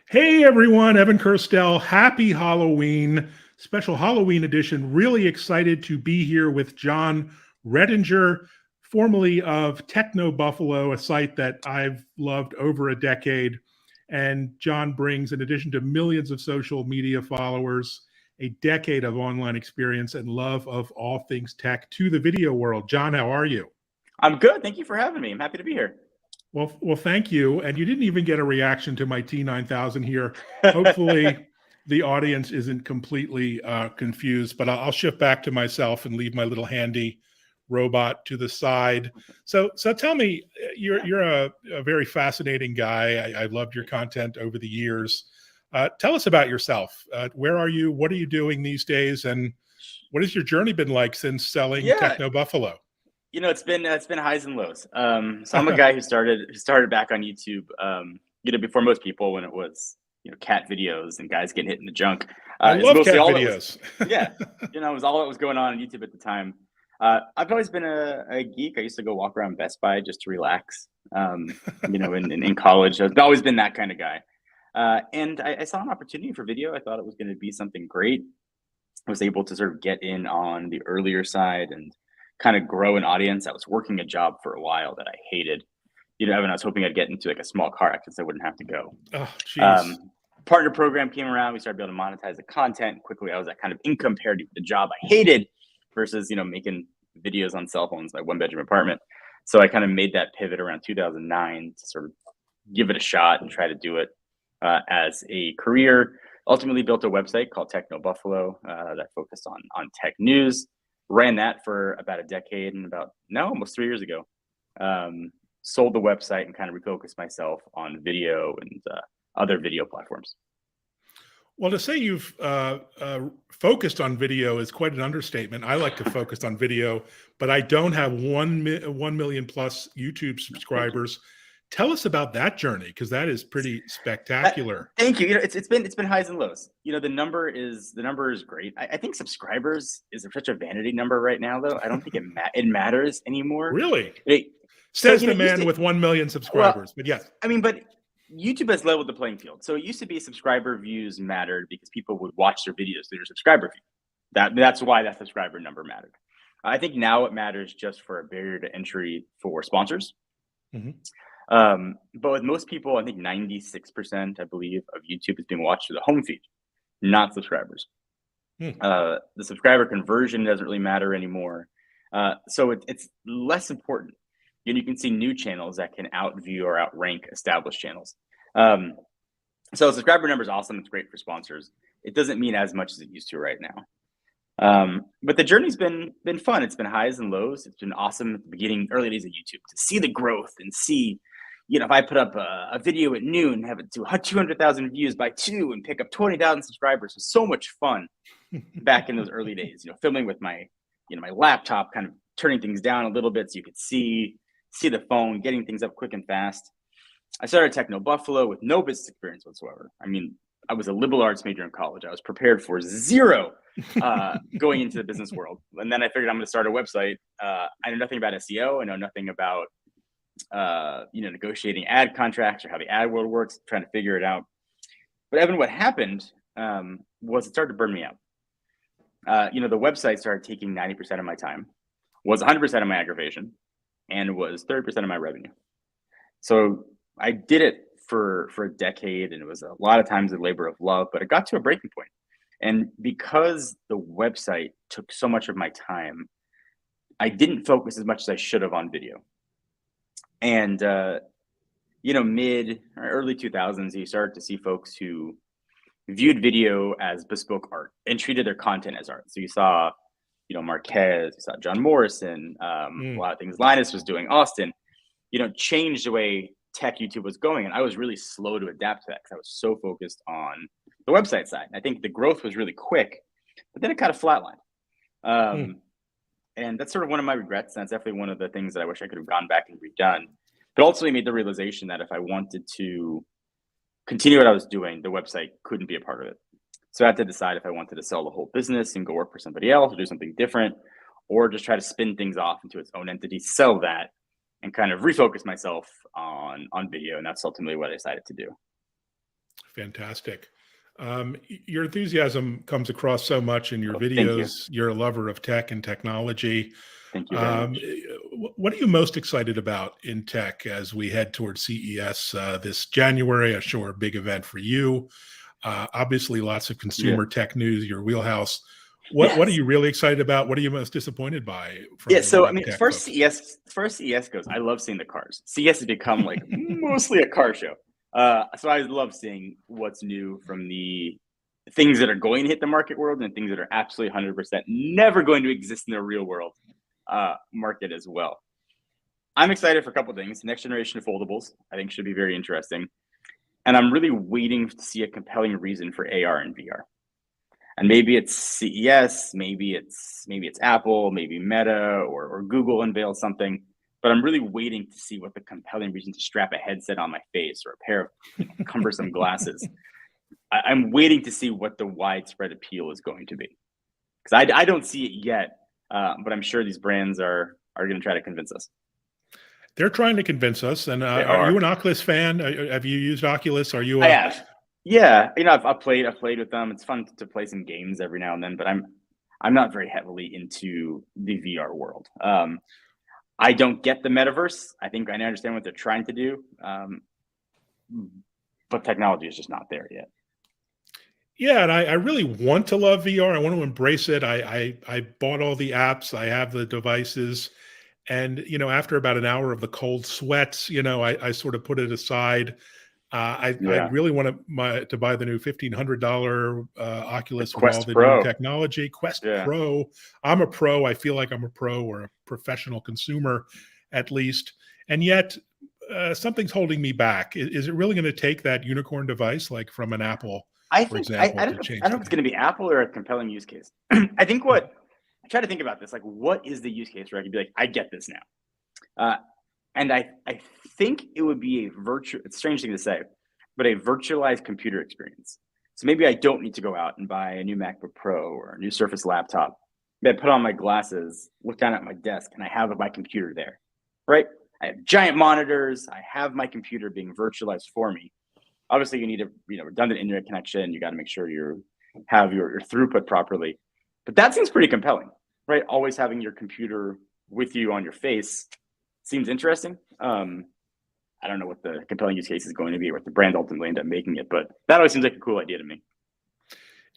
Hey everyone, Evan Kirstel. Happy Halloween, special Halloween edition. Really excited to be here with Jon Rettinger, formerly of Techno Buffalo, a site that I've loved over a decade. And Jon brings, in addition to millions of social media followers, a decade of online experience and love of all things tech to the video world. Jon, how are you? I'm good. Thank you for having me. I'm happy to be here. Well, thank you. And you didn't even get a reaction to my T9000 here. Hopefully, the audience isn't completely confused, but I'll shift back to myself and leave my little handy robot to the side. So tell me, you're a very fascinating guy. I've loved your content over the years. Tell us about yourself. Where are you? What are you doing these days? And what has your journey been like since selling Yeah, Techno Buffalo? it's been highs and lows. So I'm a guy who started back on YouTube, before most people when it was cat videos and guys getting hit in the junk. I It's love mostly cat all that was videos. yeah, it was all that was going on YouTube at the time. I've always been a geek. I used to go walk around Best Buy just to relax. In college, I've always been that kind of guy. And I saw an opportunity for video. I thought it was going to be something great. I was able to sort of get in on the earlier side and kind of grow an audience. I was working a job for a while that I hated. Evan, I was hoping I'd get into like a small car accident so I wouldn't have to go. Oh, jeez. Partner program came around. We started being able to monetize the content quickly. I was at kind of income parity with the job I hated versus, making videos on cell phones, my one bedroom apartment. So I kind of made that pivot around 2009 to sort of give it a shot and try to do it as a career. Ultimately built a website called Techno Buffalo that focused on tech news. Ran that for about a decade, and almost 3 years ago, sold the website and kind of refocused myself on video and other video platforms. Well, to say you've focused on video is quite an understatement. I like to focus on video, but I don't have 1 million plus YouTube Thank you. subscribers. Tell us about that journey, because that is pretty spectacular. Thank you. It's been highs and lows. The number is great. I think subscribers is such a vanity number right now, though. I don't think it matters anymore. Really? It, so Says the man with 1 million well, subscribers. But yes. but YouTube has leveled the playing field. So it used to be subscriber views mattered because people would watch their videos through their subscriber view. That's why that subscriber number mattered. I think now it matters just for a barrier to entry for sponsors. Mhm. But with most people, I think 96%, I believe, of YouTube is being watched through the home feed, not subscribers. Hmm. The subscriber conversion doesn't really matter anymore. So it's less important. You can see new channels that can outview or outrank established channels. So subscriber number is awesome. It's great for sponsors. It doesn't mean as much as it used to right now. But the journey's been fun. It's been highs and lows. It's been awesome at the beginning, early days of YouTube, to see the growth and see, if I put up a video at noon, have it to 200,000 views by 2 and pick up 20,000 subscribers. It was so much fun back in those early days, filming with my laptop, kind of turning things down a little bit so you could see the phone, getting things up quick and fast. I started Techno Buffalo with no business experience whatsoever. I mean, I was a liberal arts major in college. I was prepared for zero going into the business world. And then I figured I'm going to start a website. I know nothing about SEO. I know nothing about, negotiating ad contracts or how the ad world works, trying to figure it out. But Evan, what happened was it started to burn me out. The website started taking 90% of my time, was 100% of my aggravation, and was 30% of my revenue. So I did it for a decade, and it was a lot of times a labor of love, but it got to a breaking point. And because the website took so much of my time, I didn't focus as much as I should have on video. And, mid or early 2000s, you started to see folks who viewed video as bespoke art and treated their content as art. So you saw, Marquez, you saw John Morrison, a lot of things Linus was doing, Austin, changed the way tech YouTube was going. And I was really slow to adapt to that because I was so focused on the website side. I think the growth was really quick, but then it kind of flatlined. And that's sort of one of my regrets. That's definitely one of the things that I wish I could have gone back and redone. But ultimately made the realization that if I wanted to continue what I was doing, the website couldn't be a part of it. So I had to decide if I wanted to sell the whole business and go work for somebody else or do something different, or just try to spin things off into its own entity, sell that, and kind of refocus myself on video. And that's ultimately what I decided to do. Fantastic. Your enthusiasm comes across so much in your Oh, thank you. videos. You're a lover of tech and technology. Thank you very Um, much. what are you most excited about in tech as we head towards CES this January? I'm sure a big event for you. Obviously, lots of Yeah. consumer tech news, your wheelhouse. What are Yes. you really excited about? What are you most disappointed by Yeah. from So, I the mean, tech folks? as far as CES goes, I love seeing the cars. CES has become like mostly a car show. So I love seeing what's new from the things that are going to hit the market world and things that are absolutely 100% never going to exist in the real world market as well. I'm excited for a couple things. Next generation of foldables, I think, should be very interesting. And I'm really waiting to see a compelling reason for AR and VR. And maybe it's CES, maybe it's Apple, maybe Meta or Google unveils something. But I'm really waiting to see what the compelling reason to strap a headset on my face or a pair of cumbersome glasses. I'm waiting to see what the widespread appeal is going to be because I don't see it yet, but I'm sure these brands are going to try to convince us. They're trying to convince us. And They are you are. an Oculus fan? Have you used Oculus? Are you I a have. Yeah, I've played with them. It's fun to play some games every now and then, but I'm not very heavily into the VR world. I don't get the metaverse. I think I understand what they're trying to do, but technology is just not there yet. Yeah, and I really want to love VR. I want to embrace it. I bought all the apps. I have the devices, and after about an hour of the cold sweats, I sort of put it aside. I Yeah, really want to buy the new $1,500 the Oculus with all Quest the new Pro. technology. Quest Yeah. Pro. I'm a pro. I feel like I'm a pro or a professional consumer, at least. And yet, something's holding me back. Is it really going to take that unicorn device, like from an Apple, I for think I example, don't to know, change the if it's game? going to be Apple or a compelling use case. I think Hmm. what I try to think about this, like, what is the use case where I could be like, I get this now, and I think it would be a virtual. It's a strange thing to say, but a virtualized computer experience. So maybe I don't need to go out and buy a new MacBook Pro or a new Surface laptop. Maybe I put on my glasses, look down at my desk, and I have my computer there, right? I have giant monitors. I have my computer being virtualized for me. Obviously, you need a redundant internet connection. You got to make sure you have your throughput properly. But that seems pretty compelling, right? Always having your computer with you on your face seems interesting. I don't know what the compelling use case is going to be, or what the brand ultimately end up making it, but that always seems like a cool idea to me.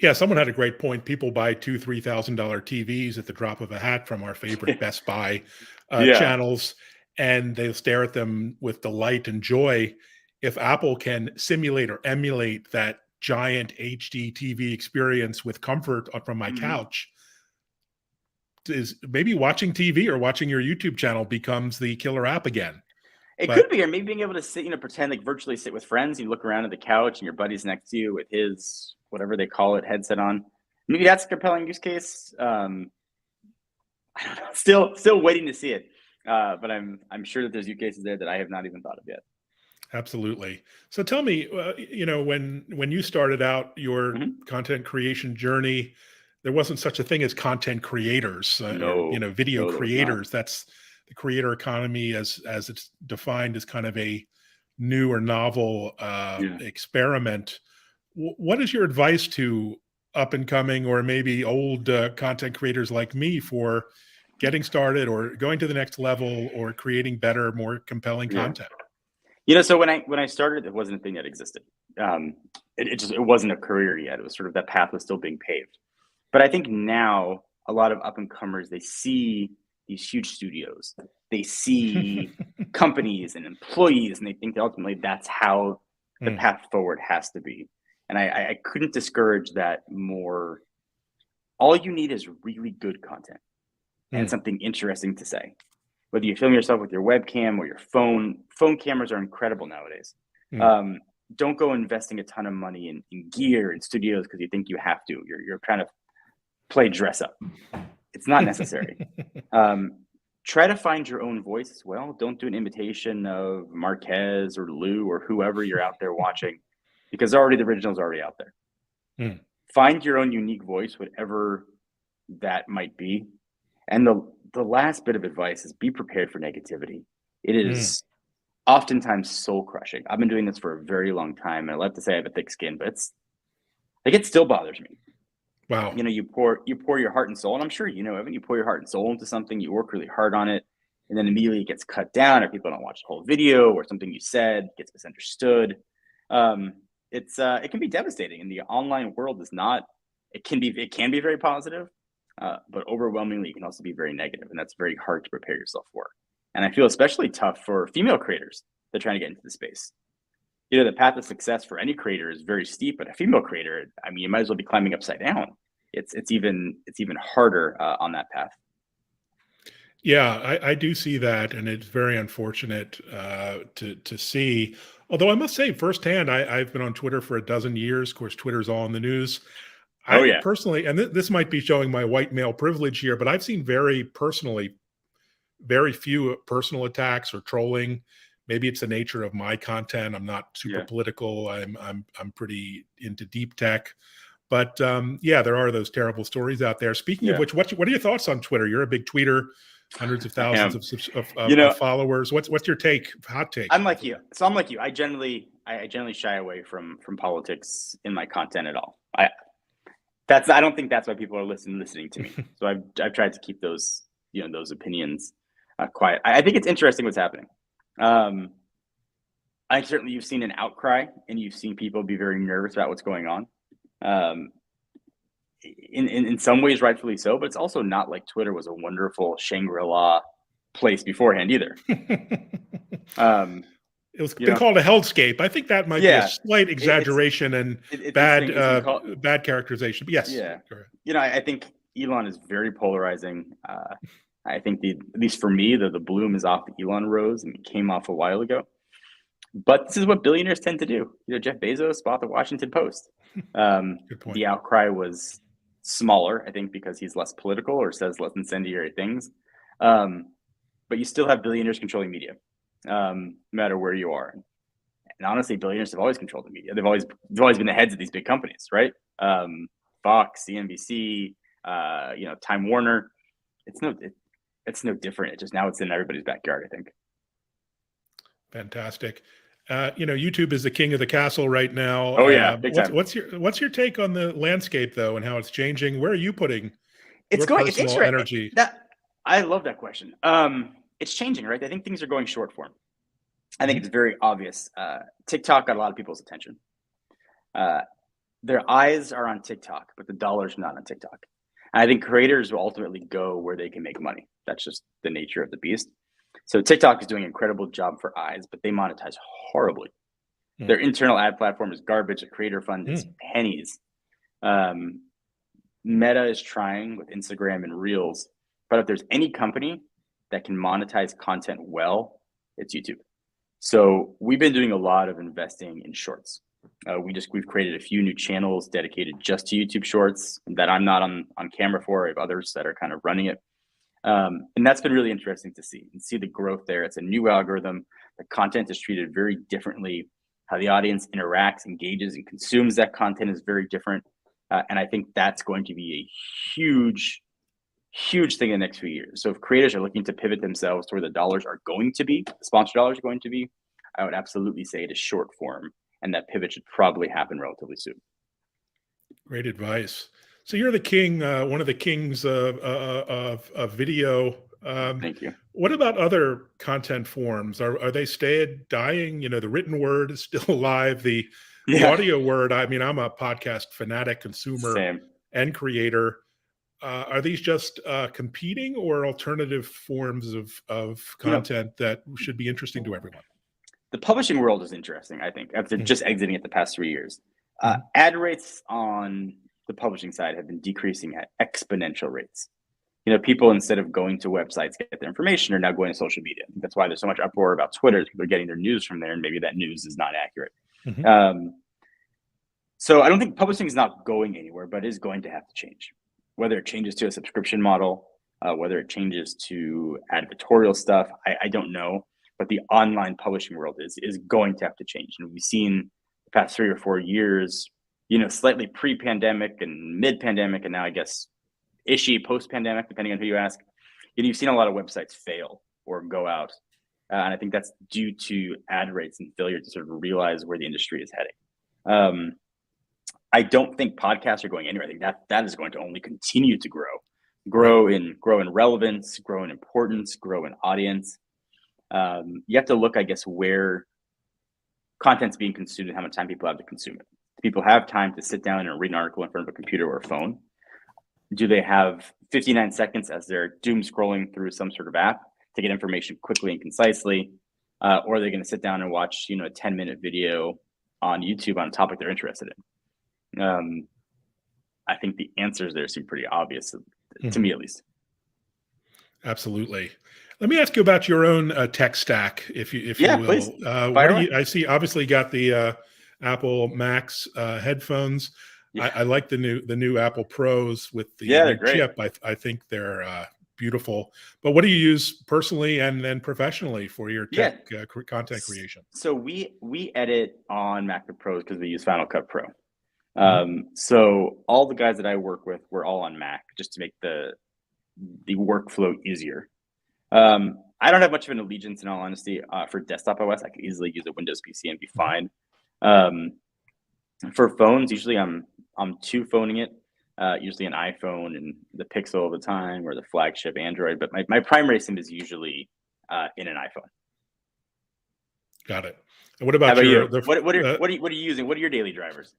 Yeah, someone had a great point. People buy $2,000-3,000 TVs at the drop of a hat from our favorite Best Buy Yeah, channels, and they stare at them with delight and joy. If Apple can simulate or emulate that giant HD TV experience with comfort from my hmm couch, is maybe watching TV or watching your YouTube channel becomes the killer app again. it could But be, or maybe being able to sit, pretend like virtually sit with friends. You look around at the couch, and your buddy's next to you with his whatever they call it headset on. Maybe that's a compelling use case. I don't know. Still waiting to see it. But I'm sure that there's use cases there that I have not even thought of yet. absolutely. So tell me, when you started out your Hmm. content creation journey, there wasn't such a thing as content creators or No, video no, there was not. creators. That's the creator economy as it's defined as kind of a new or novel Yeah. experiment. What is your advice to up and coming or maybe old content creators like me for getting started or going to the next level or creating better, more compelling Yeah. content? So when I started, it wasn't a thing that existed. Um, it wasn't a career yet. It was sort of that path was still being paved. But I think now a lot of up and comers, they see these huge studios, they see companies and employees, and they think that ultimately that's how the Mm, path forward has to be. And I couldn't discourage that more. All you need is really good content and mm, something interesting to say. Whether you film yourself with your webcam or your phone cameras are incredible nowadays. mm. Um, don't go investing a ton of money in gear and studios because you think you have to. You're trying to play dress up. It's not necessary. Um, Try to find your own voice as well. Don't do an imitation of Marquez or Lou or whoever you're out there watching, because already the original's already out there. Mm, Find your own unique voice, whatever that might be. And the last bit of advice is be prepared for negativity. It mm. is oftentimes soul crushing. I've been doing this for a very long time, and I love to say I have a thick skin, but it still bothers me. Wow. You pour your heart and soul, and I'm sure Evan, you pour your heart and soul into something, you work really hard on it, and then immediately it gets cut down, or people don't watch the whole video, or something you said gets misunderstood. It can be devastating, and the online world is not. It can be very positive, but overwhelmingly it can also be very negative, and that's very hard to prepare yourself for. And I feel especially tough for female creators that are trying to get into the space. The path of success for any creator is very steep, but a female creator, I mean, you might as well be climbing upside down. It's even harder on that path. Yeah, I do see that, and it's very unfortunate to see. Although I must say, firsthand, I've been on Twitter for a dozen years. Of course, Twitter's all in the news. Oh I yeah, personally, and this might be showing my white male privilege here, but I've seen very few personal attacks or trolling. Maybe it's the nature of my content. I'm not super political. I'm pretty into deep tech. But yeah, there are those terrible stories out there. Speaking of which, what are your thoughts on Twitter? You're a big tweeter, hundreds of thousands of followers. What's your take? Hot take? I'm like you. So I'm like you. I generally shy away from politics in my content at all. I don't think that's why people are listening to me. So I've tried to keep those opinions quiet. I think it's interesting what's happening. You've seen an outcry, and you've seen people be very nervous about what's going on. In some ways, rightfully so, but it's also not like Twitter was a wonderful Shangri-La place beforehand either. It was been called a hellscape. I think that might be a slight exaggeration and bad characterization. But yes, I think Elon is very polarizing. I think at least for me, the bloom is off the Elon rose, and it came off a while ago. But this is what billionaires tend to do. Jeff Bezos bought the Washington Post. Good point. The outcry was smaller, I think, because he's less political or says less incendiary things. But you still have billionaires controlling media, no matter where you are. And honestly, billionaires have always controlled the media. They've always been the heads of these big companies, right? Fox, CNBC, Time Warner. It's no different. It just now it's in everybody's backyard, I think. Fantastic. YouTube is the king of the castle right now. Oh yeah, big time. What's your take on the landscape though, and how it's changing? Where are you putting it's personal energy? I love that question. It's changing, right? I think things are going short form. I think it's very obvious. TikTok got a lot of people's attention. Their eyes are on TikTok, but the dollar's not on TikTok. And I think creators will ultimately go where they can make money. That's just the nature of the beast. So TikTok is doing an incredible job for eyes, but they monetize horribly. Their internal ad platform is garbage. The creator fund is pennies. Meta is trying with Instagram and Reels, but if there's any company that can monetize content well, it's YouTube. So we've been doing a lot of investing in shorts. We've created a few new channels dedicated just to YouTube Shorts that I'm not on camera for. I have others that are kind of running it. And that's been really interesting to see the growth there. It's a new algorithm. The content is treated very differently. How the audience interacts, engages, and consumes that content is very different. And I think that's going to be a huge thing in the next few years. So if creators are looking to pivot themselves to where the dollars are going to be, the sponsor dollars are going to be, I would absolutely say it is short form. And that pivot should probably happen relatively soon. Great advice. So you're the king, one of the kings of video. Thank you. What about other content forms? Are they dying? The written word is still alive. The audio word. I mean, I'm a podcast fanatic, consumer and creator. Are these just competing or alternative forms of content that should be interesting to everyone? The publishing world is interesting, I think, after just exiting it the past 3 years. Ad rates on the publishing side have been decreasing at exponential rates. People, instead of going to websites to get their information, are now going to social media. That's why there's so much uproar about Twitter. People are getting their news from there, and maybe that news is not accurate. So I don't think publishing is not going anywhere, but it is going to have to change. Whether it changes to a subscription model, whether it changes to advertorial stuff, I don't know. But the online publishing world is going to have to change. And we've seen the past 3 or 4 years, slightly pre-pandemic and mid-pandemic, and now I guess ishy post-pandemic, depending on who you ask. You've seen a lot of websites fail or go out. And I think that's due to ad rates and failure to sort of realize where the industry is heading. I don't think podcasts are going anywhere. I think that is going to only continue to grow in relevance, grow in importance, grow in audience. You have to look, I guess, where content's being consumed and how much time people have to consume it. Do people have time to sit down and read an article in front of a computer or a phone? Do they have 59 seconds as they're doom scrolling through some sort of app to get information quickly and concisely? Or are they going to sit down and watch, a 10-minute video on YouTube on a topic they're interested in? I think the answers there seem pretty obvious, to me at least. Absolutely. Let me ask you about your own tech stack, if you will. Please. What do you? I see. Obviously, got the Apple Max headphones. Yeah. I like the new Apple Pros with the new chip. I think they're beautiful. But what do you use personally and then professionally for your tech content creation? So we edit on MacBook Pros because we use Final Cut Pro. So all the guys that I work with, we're all on Mac just to make the workflow easier. I don't have much of an allegiance, in all honesty, for desktop OS. I could easily use a Windows PC and be fine. For phones, usually I'm two phoning it, usually an iPhone and the Pixel all the time, or the flagship Android. But my primary SIM is usually in an iPhone. Got it. And what about you? What are you using? What are your daily drivers?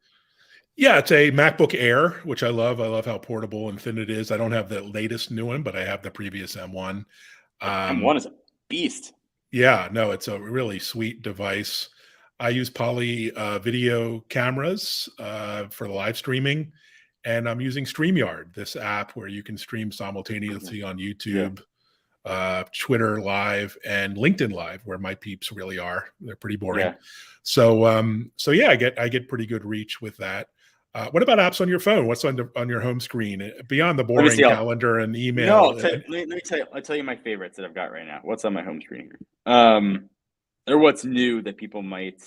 Yeah, it's a MacBook Air, which I love. I love how portable and thin it is. I don't have the latest new one, but I have the previous M1. M1 is a beast. Yeah, no, it's a really sweet device. I use Poly video cameras for the live streaming, and I'm using StreamYard, this app where you can stream simultaneously on YouTube, Twitter Live, and LinkedIn Live, where my peeps really are. They're pretty boring. Yeah. So I get pretty good reach with that. What about apps on your phone? What's on your home screen beyond the boring calendar and email? No, let me tell you. I'll tell you my favorites that I've got right now. What's on my home screen here? Or what's new that people might.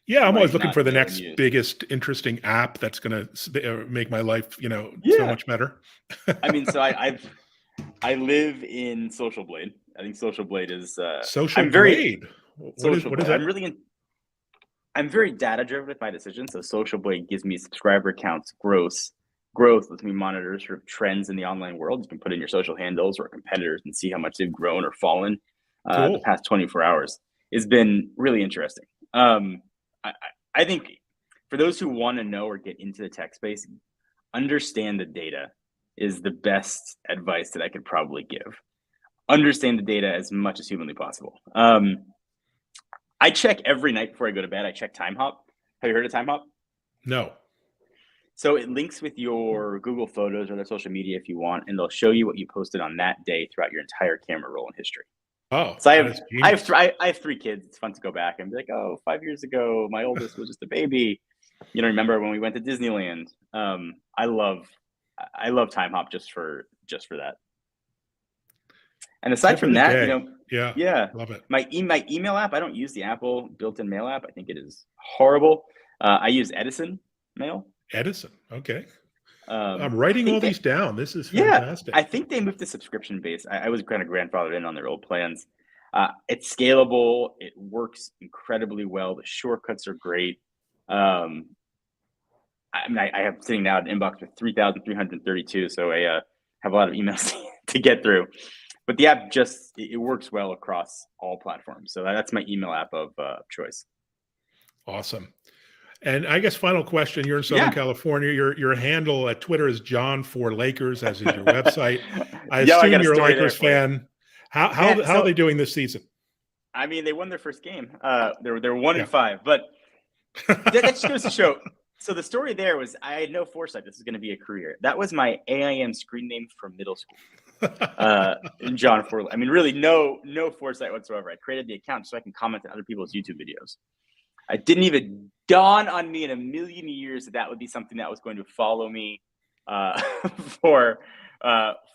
Yeah, I'm always looking for the next biggest interesting app that's going to make my life, so much better. I mean, so I live in Social Blade. I think Social Blade is Social Blade. What is that? I'm very data driven with my decisions. So Social Blade gives me subscriber counts, growth lets me monitor sort of trends in the online world. You can put in your social handles or competitors and see how much they've grown or fallen the past 24 hours. It's been really interesting. I think for those who want to know or get into the tech space, understand the data is the best advice that I could probably give. Understand the data as much as humanly possible. I check every night before I go to bed. I check TimeHop. Have you heard of TimeHop? No. So it links with your Google Photos or their social media if you want, and they'll show you what you posted on that day throughout your entire camera roll in history. Oh, so I have 3 kids. It's fun to go back and be like, 5 years ago, my oldest was just a baby. Remember when we went to Disneyland? I love TimeHop just for that. And aside from that, love it. My email app, I don't use the Apple built-in mail app. I think it is horrible. I use Edison Mail. Edison, okay. I'm writing all these down. This is fantastic. I think they moved to subscription base. I was kind of grandfathered in on their old plans. It's scalable. It works incredibly well. The shortcuts are great. I have sitting now an inbox with 3,332, so I have a lot of emails to get through. But the app it works well across all platforms. So that's my email app of choice. Awesome. And I guess final question, you're in Southern California. Your handle at Twitter is John4Lakers, as is your website. I assume you're a Lakers fan. How are they doing this season? I mean, they won their first game. They're 1-5, but that just goes to show. So the story there was I had no foresight this is going to be a career. That was my AIM screen name from middle school. John for I mean, really no foresight whatsoever. I created the account so I can comment on other people's YouTube videos. It didn't even dawn on me in a million years that would be something that was going to follow me for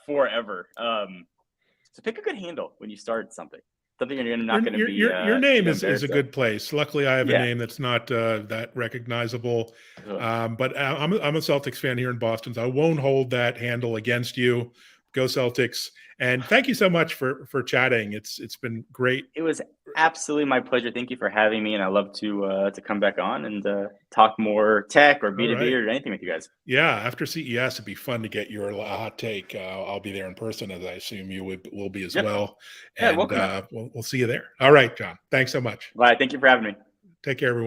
forever. So pick a good handle when you start something. Something you're not going to be. Your name is a good place. Luckily, I have a name that's not that recognizable. But I'm a Celtics fan here in Boston, so I won't hold that handle against you Go Celtics. And thank you so much for chatting. It's been great. It was absolutely my pleasure. Thank you for having me, and I love to come back on and talk more tech or B2B right. or anything with you guys. Yeah, after CES, it'd be fun to get your hot take. I'll be there in person, as I assume you will be as Yep. well. Yeah, And welcome. we'll see you there. All right, Jon. Thanks so much. Bye. Thank you for having me. Take care, everyone.